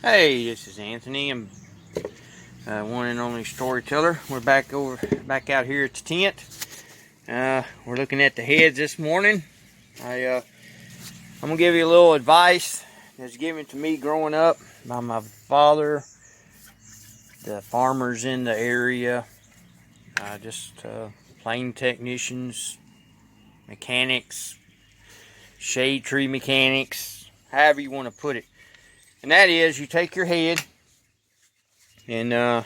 Hey, this is Anthony. I'm one and only storyteller. We're back out here at the tent. We're looking at the heads this morning. I'm gonna give you a little advice that's given to me growing up by my father, the farmers in the area, just plane technicians, mechanics, shade tree mechanics, however you want to put it. And that is, you take your head and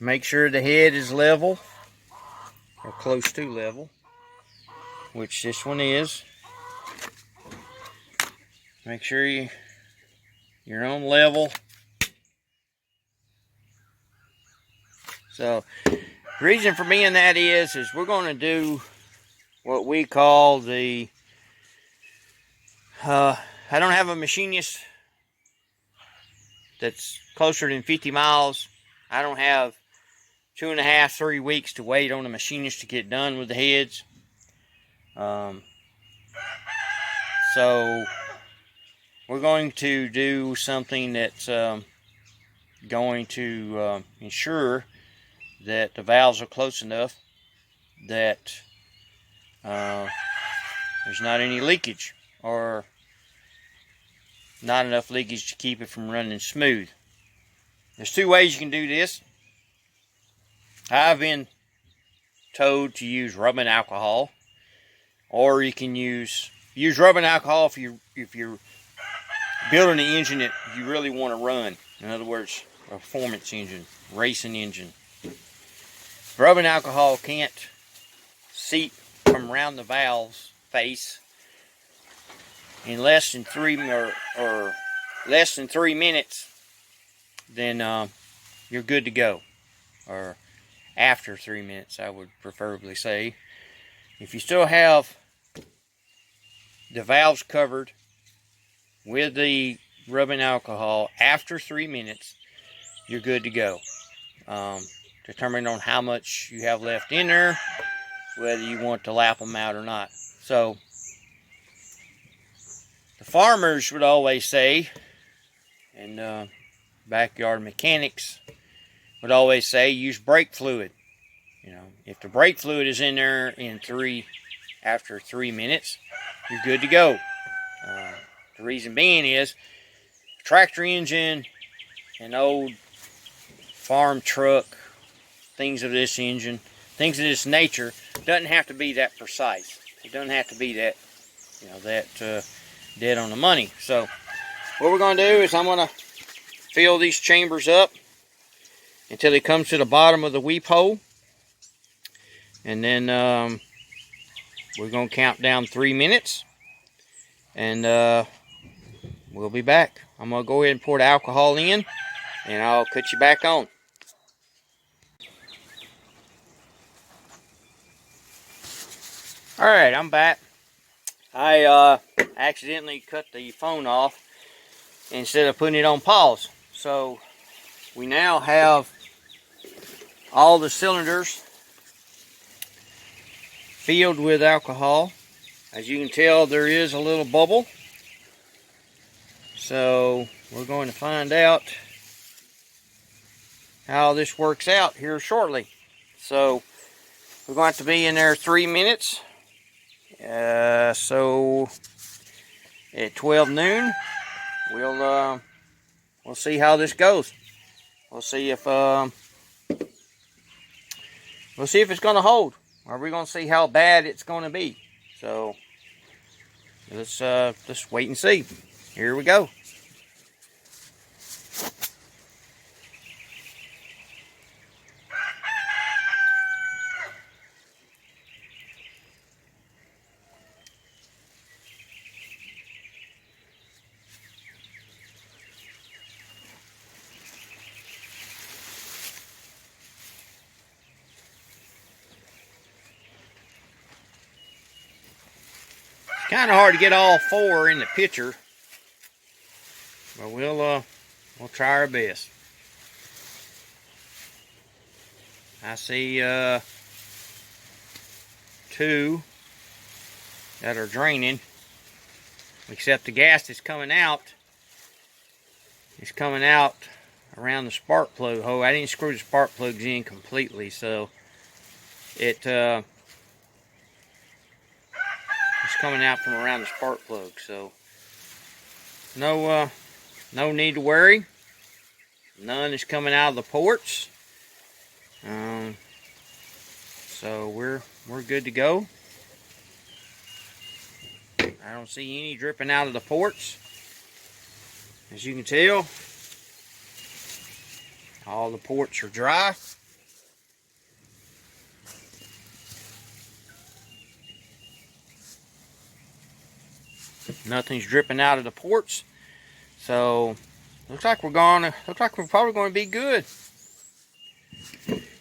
make sure the head is level or close to level, which this one is. Make sure you're on level. So the reason for being that is we're going to do what we call the I don't have a machinist that's closer than 50 miles. I don't have 2.5, 3 weeks to wait on a machinist to get done with the heads. So we're going to do something that's going to ensure that the valves are close enough that there's not any leakage, or not enough leakage to keep it from running smooth. There's 2 ways you can do this. I've been told to use rubbing alcohol, or you can use rubbing alcohol if you're building an engine that you really want to run. In other words, a performance engine, racing engine. Rubbing alcohol can't seep from around the valve's face in less than 3 minutes. Then you're good to go. Or after 3 minutes, I would preferably say. If you still have the valves covered with the rubbing alcohol after 3 minutes, you're good to go. Determined on how much you have left in there, whether you want to lap them out or not. So the farmers would always say, and backyard mechanics would always say, use brake fluid. You know, if the brake fluid is in there after 3 minutes, you're good to go. The reason being is a tractor engine, an old farm truck, things of this nature, doesn't have to be that precise. It doesn't have to be that, dead on the money. So what we're going to do is I'm going to fill these chambers up until it comes to the bottom of the weep hole, and then we're going to count down 3 minutes, and we'll be back. I'm going to go ahead and pour the alcohol in, and I'll cut you back on. Alright, I'm back. I accidentally cut the phone off instead of putting it on pause. So we now have all the cylinders filled with alcohol. As you can tell, there is a little bubble. So we're going to find out how this works out here shortly. So we're going to be in there 3 minutes. So at 12 noon, we'll see how this goes. We'll see if it's going to hold, or we're going to see how bad it's going to be. So let's wait and see. Here we go. Kind of hard to get all 4 in the picture, but we'll try our best. I see 2 that are draining, except the gas that's coming out is coming out around the spark plug hole. I didn't screw the spark plugs in completely, so it's coming out from around the spark plug. So no need to worry. None is coming out of the ports. So we're good to go. I don't see any dripping out of the ports. As you can tell, all the ports are dry. Nothing's dripping out of the ports. So looks like we're probably gonna be good.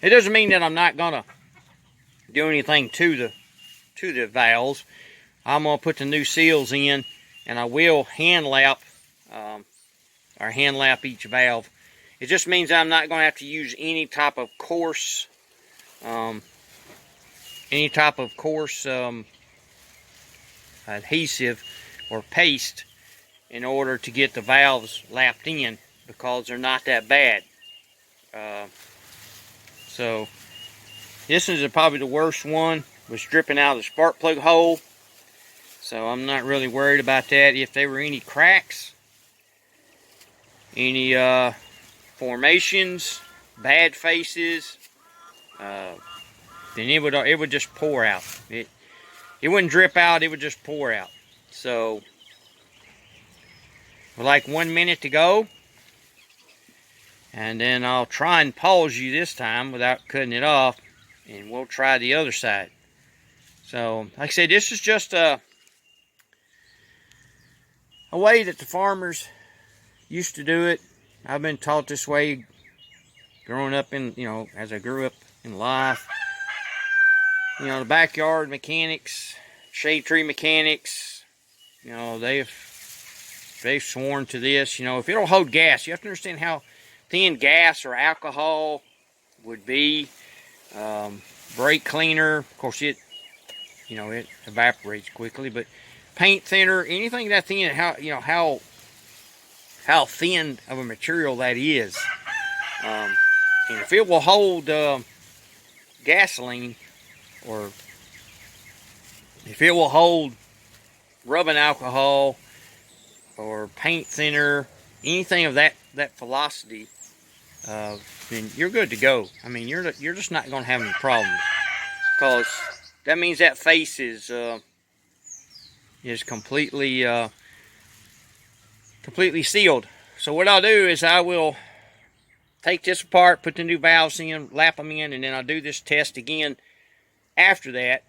It doesn't mean that I'm not gonna do anything to the valves. I'm gonna put the new seals in, and I will hand lap each valve. It just means I'm not gonna have to use any type of coarse adhesive or paste in order to get the valves lapped in, because they're not that bad. So this is probably the worst one, was dripping out of the spark plug hole. So I'm not really worried about that. If there were any cracks, any formations, bad faces, then it would just pour out. It wouldn't drip out, it would just pour out. So with like 1 minute to go, and then I'll try and pause you this time without cutting it off, and we'll try the other side. So like I said, this is just a way that the farmers used to do it. I've been taught this way growing up in, as I grew up in life. The backyard mechanics, shade tree mechanics, they've sworn to this. If it'll hold gas, you have to understand how thin gas or alcohol would be. Brake cleaner, of course, it evaporates quickly, but paint thinner, anything that thin, how thin of a material that is. And if it will hold gasoline, or if it will hold rubbing alcohol or paint thinner, anything of that velocity, then you're good to go. I mean, you're just not going to have any problems, because that means that face is completely sealed. So what I'll do is I will take this apart, put the new valves in, lap them in, and then I'll do this test again after that.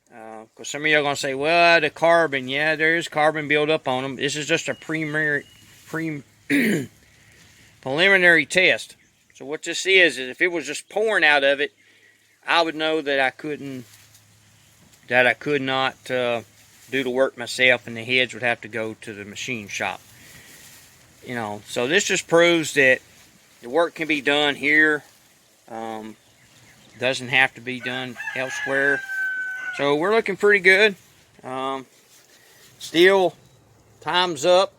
Because some of you are going to say, well, the carbon, yeah, there is carbon buildup on them. This is just a preliminary test. So what this is if it was just pouring out of it, I would know that I could not do the work myself, and the heads would have to go to the machine shop. So this just proves that the work can be done here. Doesn't have to be done elsewhere. So we're looking pretty good. Still, time's up.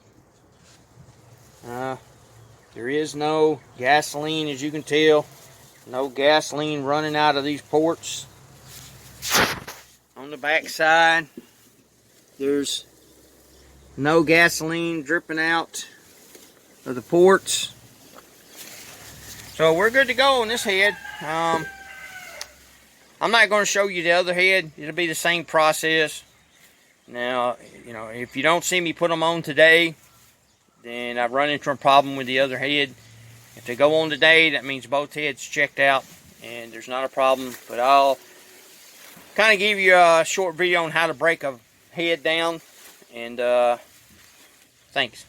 There is no gasoline, as you can tell. No gasoline running out of these ports. On the back side, there's no gasoline dripping out of the ports. So we're good to go on this head. I'm not going to show you the other head. It'll be the same process. Now, if you don't see me put them on today, then I've run into a problem with the other head. If they go on today, that means both heads checked out and there's not a problem. But I'll kind of give you a short video on how to break a head down. And thanks.